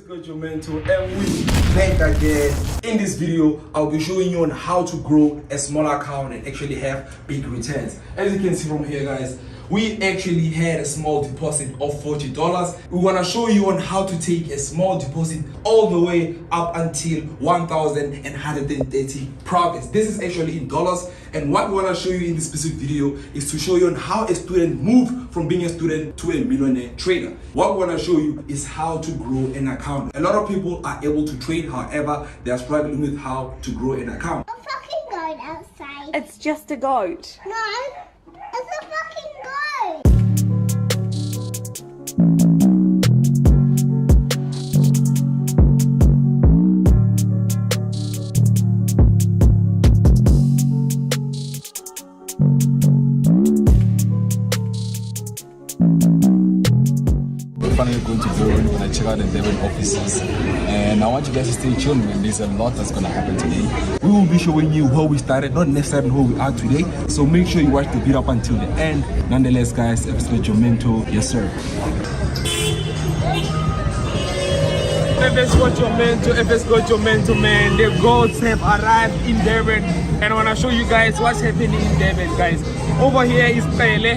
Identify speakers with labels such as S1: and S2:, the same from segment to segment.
S1: FXGOATS, and we back again. In this video, I'll be showing you on how to grow a small account and actually have big returns. As you can see from here, guys, we actually had a small deposit of $40. We want to show you on how to take a small deposit all the way up until 1,130 profits. This is actually in dollars, and what we want to show you in this specific video is to show you on how a student moved from being a student to a millionaire trader. What we want to show you is how to grow an account. A lot of people are able to trade, however, they are struggling with how to grow an account.
S2: A fucking goat outside.
S3: It's just a goat.
S2: No, it's a fucking goat.
S4: Finally going to go when I check out the Devon offices, and I want you guys to stay tuned, and there's a lot that's gonna happen today. We will be showing you how we started, not necessarily who we are today, so make sure you watch the video up until the end. Nonetheless, guys, FXGOATS, yes sir.
S1: FXGOATS, man. The goats have arrived in Devon, and I want to show you guys what's happening in Devon, guys. Over here is Pele,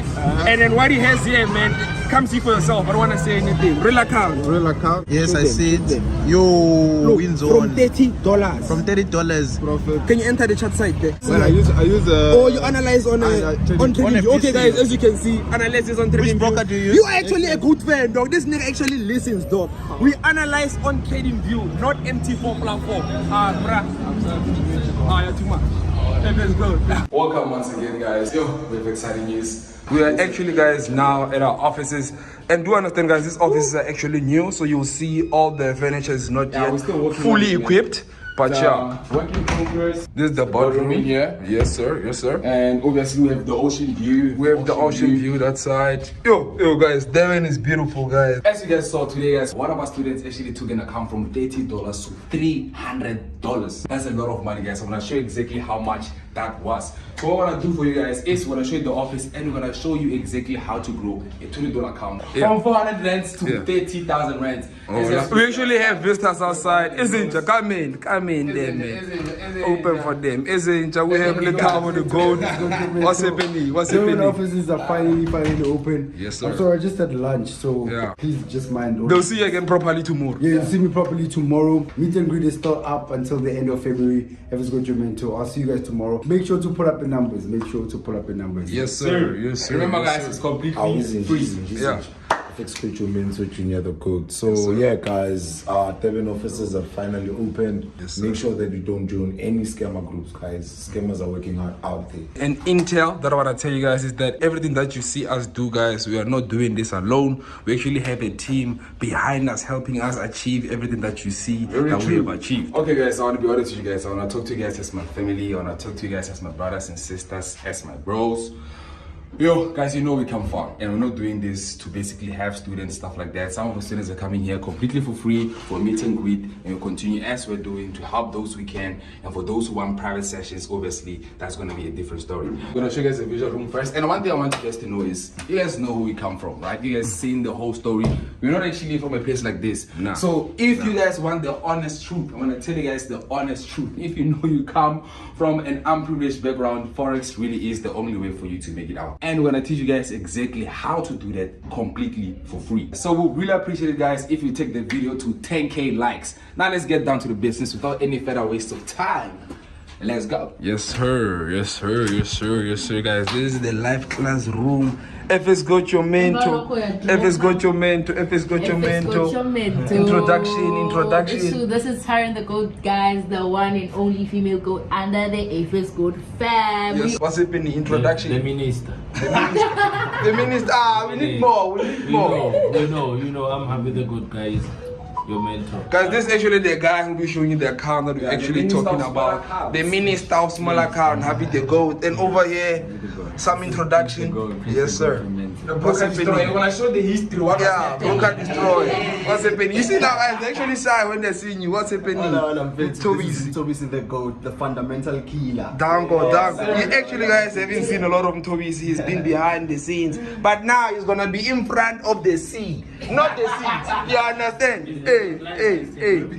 S1: and then what he has here, man. Come see for yourself. I don't want to say anything. Real account.
S5: Real account?
S4: Yes, I see it. Yo, win
S1: From
S4: zone.
S1: $30.
S4: From $30.
S5: Profit.
S1: Can you enter the chat site there?
S5: Well, I use
S1: Oh, you analyze on TradingView. Okay,
S4: PC.
S1: guys, as you can see, analysis on TradingView.
S4: Which broker do you use?
S1: You are actually a good fan, dog. This nigga actually listens, dog. We analyze on TradingView, not MT4 platform. Bruh. Yeah, too much. Let's go. Welcome once again, guys. Yo, we have exciting news. We are actually, guys, now at our offices. And do understand, guys, these offices are actually new, so you'll see all the furniture is not yet
S4: we're still working
S1: fully
S4: on it,
S1: equipped. But yeah,
S4: Working progress.
S1: this is the boardroom
S4: in here.
S1: Yes, sir. Yes, sir.
S4: And obviously we have the ocean view.
S1: We have the ocean view that side. Yo, guys, Devon is beautiful, guys.
S4: As you guys saw today, guys, one of our students actually took an account from $30 to $300. That's a lot of money, guys. I'm gonna show you exactly how much that was. So what I wanna do for you guys is we're gonna show you the office, and we're gonna show you exactly how to grow a $20 account from 400 rands to 30,000 rands.
S1: We actually have visitors outside. Isn't it? Come in there, man. Open for them. Isn't it? We have the tower with the gold. What's happening? What's
S5: Devon
S1: happening?
S5: offices are finally open.
S1: Yes, sir.
S5: I'm sorry, I just had lunch, so
S1: Yeah.
S5: please just mind.
S1: They'll see you again properly tomorrow.
S5: Yeah, you'll see me properly tomorrow. Meet and greet is still up until the end of February. FXGOATS. I'll see you guys tomorrow. Make sure to pull up the numbers.
S1: Yes, sir. Yes, sir.
S4: Remember,
S1: Yes,
S4: guys,
S1: sir.
S4: it's completely free.
S1: Yeah.
S6: FXGOATS Junior the code. So
S1: Yes, sir.
S6: yeah, guys, our Devon offices are finally open.
S1: Yes, sir.
S6: Make sure that you don't join any scammer groups, guys. Scammers are working hard out there.
S1: And intel that I want to tell you guys is that everything that you see us do, guys, we are not doing this alone. We actually have a team behind us helping us achieve everything that you see that we have achieved.
S4: Okay, guys, I want to be honest with you guys. I want to talk to you guys as my family. I want to talk to you guys as my brothers and sisters, as my bros. Yo, guys, you know we come far, and we're not doing this to basically have students, stuff like that. Some of the students are coming here completely for free for meet and greet, and we'll continue as we're doing to help those we can. And for those who want private sessions, obviously, that's going to be a different story. I'm going to show you guys the visual room first. And one thing I want you guys to know is, you guys know who we come from, right? You guys seen the whole story. We're not actually from a place like this.
S1: Nah.
S4: So if you guys want the honest truth, I'm going to tell you guys the honest truth. If you know you come from an unprivileged background, Forex really is the only way for you to make it out. And we're going to teach you guys exactly how to do that completely for free. So we'll really appreciate it, guys, if you take the video to 10K likes. Now let's get down to the business without any further waste of time. Let's go.
S1: Yes, sir. Yes, sir. Yes, sir. Yes, sir, guys. This is the live class FXGOATS. Introduction.
S7: This is her and the goat, guys, the one and only female goat under the FXGOATS family.
S1: Yes, what's happening? Introduction.
S8: The minister.
S1: The minister. We need more. We need more.
S8: You know, I'm happy the good guys. Your mentor.
S1: Guys, this is actually the guy who will be showing you the account that we're actually talking about. The minister of small account, Happy the Goat. And over here, some introduction. Yes, sir. What's happening?
S4: When I show the history, what
S1: Yeah, broker destroy. What's happening? You see now, guys, they actually shy when they're seeing you. What's happening? It's too easy.
S5: Tobis is the goat, the fundamental killer.
S1: Dango. You actually, guys, haven't seen a lot of Tobis. He's been behind the scenes. But now he's going to be in front of the sea. Not the seats. You understand?
S4: Hey.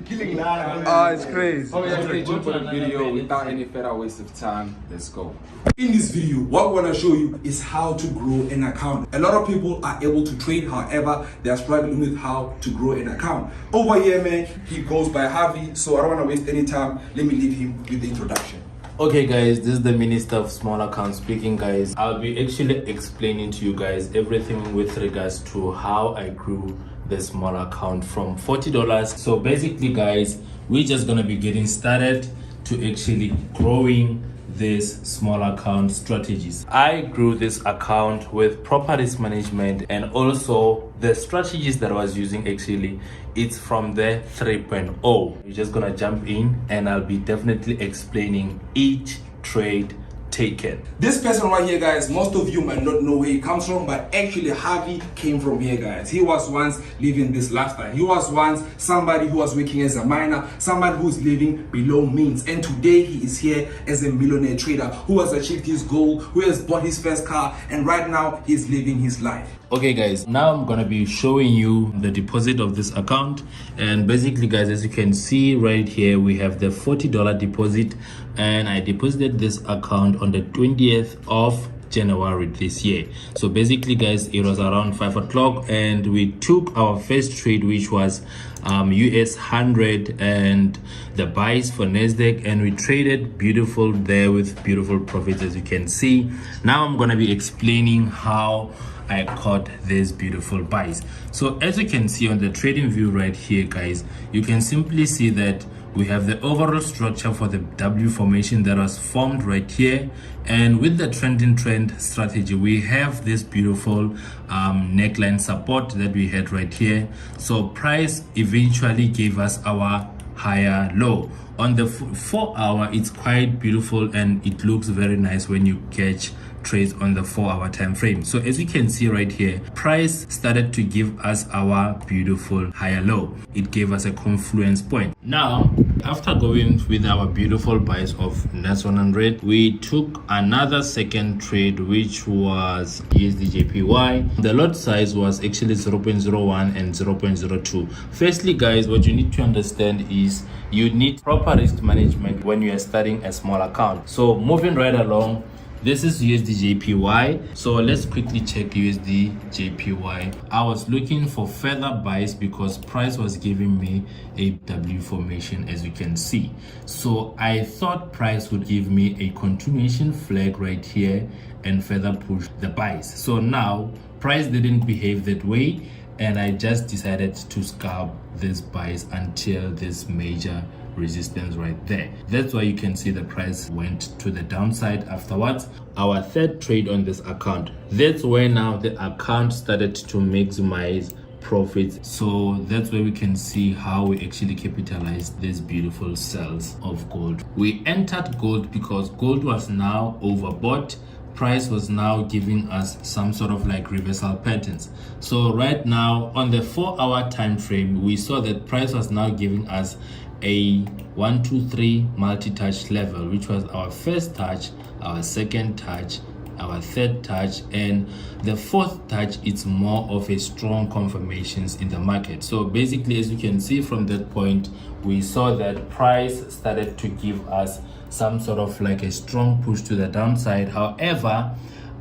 S1: Killing Lara.
S4: Oh, it's crazy. Oh, yeah, stay tuned for the video. Without any further waste of time, let's go.
S1: In this video, what we're gonna show you is how to grow an account. A lot of people are able to trade, however, they are struggling with how to grow an account. Over here, man, he goes by Harvey, so I don't wanna waste any time. Let me leave him with the introduction.
S8: Okay guys, this is the Minister of Small Accounts speaking, guys. I'll be actually explaining to you guys everything with regards to how I grew the small account from $40. So basically guys, we're just gonna be getting started to actually growing this small account strategies. I grew this account with proper risk management, and also the strategies that I was using, actually it's from the 3.0. We're just gonna jump in and I'll be definitely explaining each trade taken.
S1: This person right here, guys, most of you might not know where he comes from, but actually Harvey came from here, guys. He was once living this lifestyle. He was once somebody who was working as a miner, somebody who's living below means, and today he is here as a millionaire trader who has achieved his goal, who has bought his first car, and right now he's living his life.
S8: Okay guys, now I'm gonna be showing you the deposit of this account, and basically guys, as you can see right here, we have the $40 deposit, and I deposited this account on the 20th of January this year. So basically guys, it was around 5 o'clock and we took our first trade, which was US 100 and the buys for Nasdaq, and we traded beautiful there with beautiful profits, as you can see. Now I'm gonna be explaining how I caught these beautiful buys. So as you can see on the trading view right here, guys, you can simply see that we have the overall structure for the W formation that was formed right here, and with the trend strategy, we have this beautiful neckline support that we had right here. So price eventually gave us our higher low. On the 4 hour, it's quite beautiful and it looks very nice when you catch trades on the 4 hour time frame. So as you can see right here, price started to give us our beautiful higher low. It gave us a confluence point. Now after going with our beautiful buys of NAS 100, we took another second trade, which was USDJPY. The lot size was actually 0.01 and 0.02. Firstly guys, what you need to understand is you need proper risk management when you are starting a small account. So moving right along, this is USDJPY. So let's quickly check USDJPY. I was looking for further buys because price was giving me a W formation, as you can see. So I thought price would give me a continuation flag right here and further push the buys. So now price didn't behave that way, and I just decided to scalp these buys until this major resistance right there. That's why you can see the price went to the downside afterwards. Our third trade on this account, that's where now the account started to maximize profits. So that's where we can see how we actually capitalized these beautiful sales of gold. We entered gold because gold was now overbought. Price was now giving us some sort of like reversal patterns. So right now on the 4 hour time frame, we saw that price was now giving us a 1 2 3 multi-touch level, which was our first touch, our second touch, our third touch, and the fourth touch. It's more of a strong confirmations in the market. So basically, as you can see from that point, we saw that price started to give us some sort of like a strong push to the downside. However,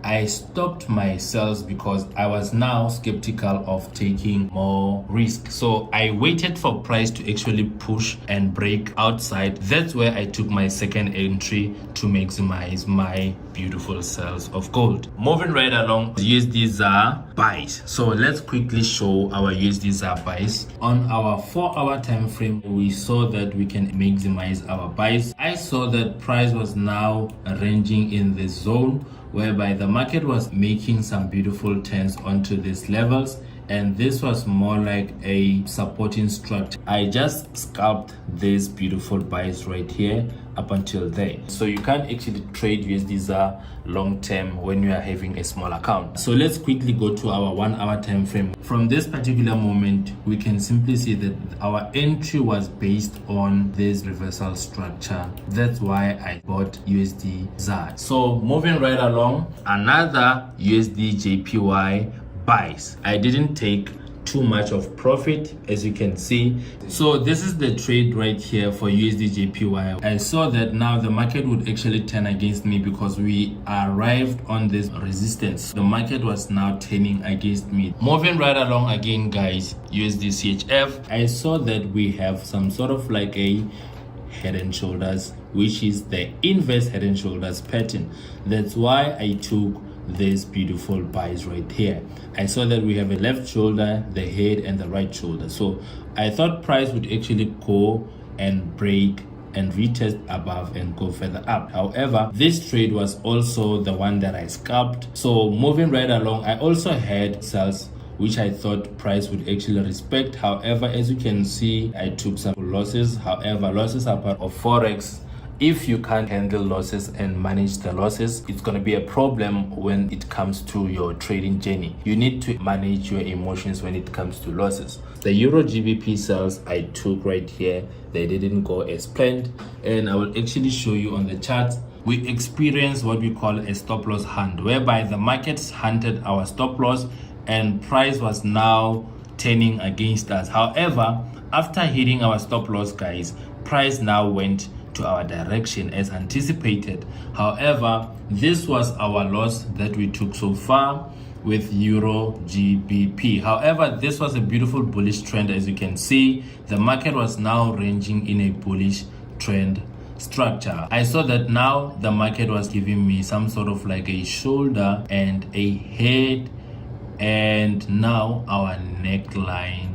S8: I stopped my sales because I was now skeptical of taking more risk. So I waited for price to actually push and break outside. That's where I took my second entry to maximize my beautiful sales of gold. Moving right along, USD ZAR buys. So let's quickly show our USD ZAR buys. On our 4 hour time frame, we saw that we can maximize our buys. I saw that price was now ranging in this zone, whereby the market was making some beautiful turns onto these levels, and this was more like a supporting structure. I just scalped these beautiful buys right here up until there. So you can't actually trade USD ZAR long term when you are having a small account. So let's quickly go to our 1 hour time frame. From this particular moment, we can simply see that our entry was based on this reversal structure. That's why I bought USD ZAR. So moving right along, another USD JPY buys. I didn't take too much of profit, as you can see. So this is the trade right here for USD JPY. I saw that now the market would actually turn against me because we arrived on this resistance. The market was now turning against me. Moving right along again, guys, USD CHF, I saw that we have some sort of like a head and shoulders, which is the inverse head and shoulders pattern. That's why I took this beautiful buys right here. I saw that we have a left shoulder, the head, and the right shoulder. So I thought price would actually go and break and retest above and go further up. However, this trade was also the one that I scalped. So moving right along, I also had sells which I thought price would actually respect. However, as you can see, I took some losses. However, losses are part of Forex. If you can't handle losses and manage the losses, it's going to be a problem when it comes to your trading journey. You need to manage your emotions when it comes to losses. The Euro GBP sales I took right here, they didn't go as planned, and I will actually show you on the chart. We experienced what we call a stop loss hunt, whereby the markets hunted our stop loss and price was now turning against us. However, after hitting our stop loss, guys, price now went to our direction as anticipated. However, this was our loss that we took so far with Euro GBP. However, this was a beautiful bullish trend. As you can see, the market was now ranging in a bullish trend structure. I saw that now the market was giving me some sort of like a shoulder and a head, and now our neckline,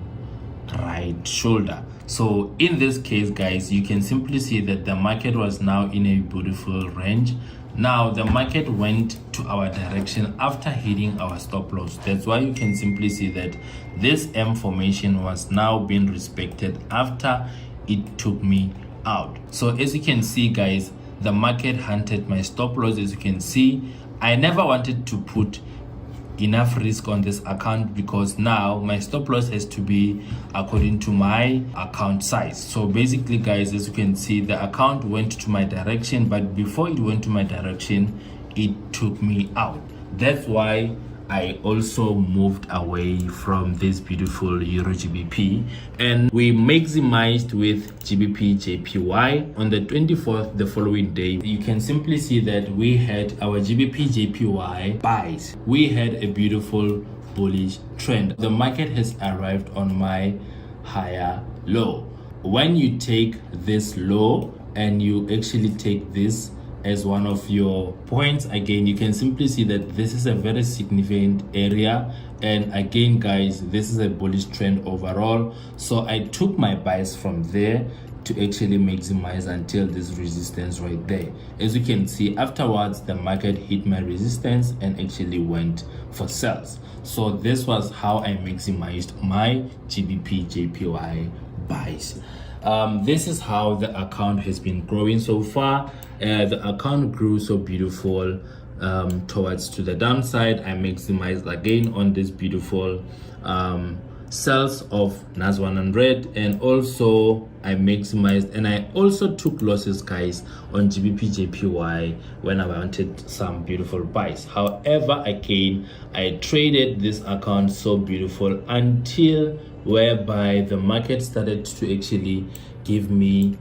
S8: right shoulder. So in this case, guys, you can simply see that the market was now in a beautiful range. Now the market went to our direction after hitting our stop loss. That's why you can simply see that this M formation was now being respected after it took me out. So as you can see, guys, the market hunted my stop loss. As you can see, I never wanted to put enough risk on this account because now my stop loss has to be according to my account size. So basically, guys, as you can see, the account went to my direction, but before it went to my direction, it took me out. That's why I also moved away from this beautiful Euro GBP, and we maximized with GBP JPY on the 24th, the following day. You can simply see that we had our GBP JPY buys. We had a beautiful bullish trend. The market has arrived on my higher low. When you take this low and you actually take this as one of your points, again, you can simply see that this is a very significant area, and again, guys, this is a bullish trend overall. So I took my buys from there to actually maximize until this resistance right there. As you can see, afterwards the market hit my resistance and actually went for sells. So this was how I maximized my GBP JPY buys. This is how the account has been growing so far. The account grew so beautiful towards to the downside. I maximized again on this beautiful sales of NAS 100, and also I maximized and I also took losses, guys, on GBP JPY when I wanted some beautiful buys. However, again, I traded this account so beautiful until whereby the market started to actually give me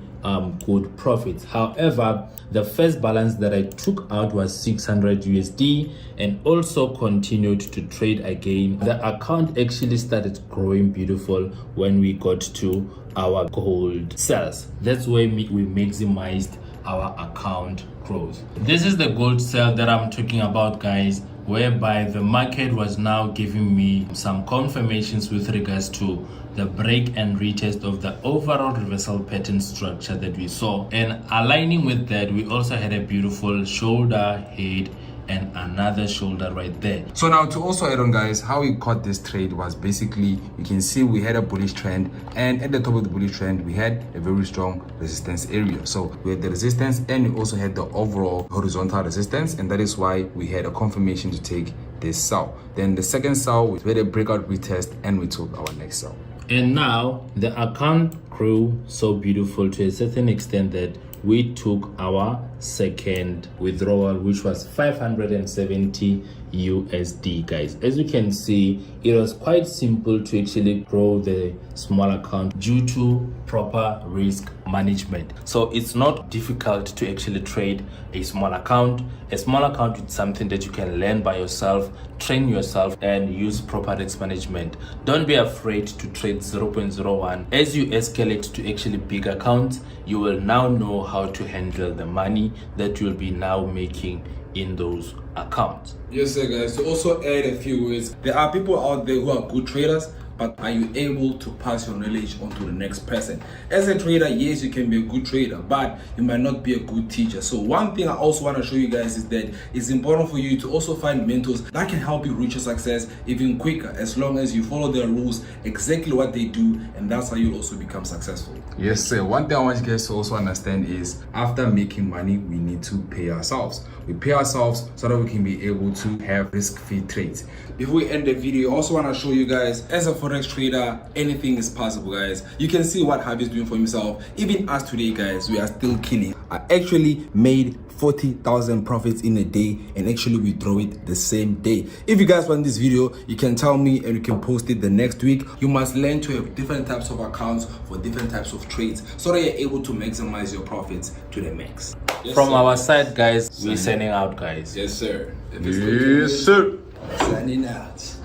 S8: good profits. However, the first balance that I took out was 600 USD and also continued to trade again. The account actually started growing beautiful when we got to our gold sales. That's where we maximized our account growth. This is the gold sale that I'm talking about, guys, whereby the market was now giving me some confirmations with regards to the break and retest of the overall reversal pattern structure that we saw, and aligning with that, we also had a beautiful shoulder, head, and another shoulder right there.
S4: So now to also add on, guys, how we caught this trade was basically, you can see we had a bullish trend, and at the top of the bullish trend we had a very strong resistance area. So we had the resistance and we also had the overall horizontal resistance, and that is why we had a confirmation to take this sell. Then the second sell, we had a breakout retest and we took our next sell.
S8: And now the account grew so beautiful to a certain extent that we took our second withdrawal, which was 570 USD, guys. As you can see, it was quite simple to actually grow the small account due to proper risk management. So it's not difficult to actually trade a small account. A small account is something that you can learn by yourself, train yourself, and use proper risk management. Don't be afraid to trade 0.01. As you escalate to actually big accounts, you will now know how to handle the money that you'll be now making in those accounts.
S4: Yes sir, guys. To also add a few words, there are people out there who are good traders, but are you able to pass your knowledge on to the next person? As a trader, yes, you can be a good trader, but you might not be a good teacher. So one thing I also want to show you guys is that it's important for you to also find mentors that can help you reach your success even quicker, as long as you follow their rules, exactly what they do, and that's how you'll also become successful. Yes sir. One thing I want you guys to also understand is after making money, we need to pay ourselves. We pay ourselves so that we can be able to have risk-free trades. Before we end the video, I also want to show you guys, as a Forex trader, anything is possible, guys. You can see what Javi is doing for himself. Even us today, guys, we are still killing. I actually made 40,000 profits in a day and actually withdraw it the same day. If you guys want this video, you can tell me and you can post it the next week. You must learn to have different types of accounts for different types of trades so that you're able to maximize your profits to the max. Yes,
S8: From
S4: sir.
S8: our side, guys, we're sending out, guys.
S4: Yes sir.
S8: Yes, sir.
S4: Signing out.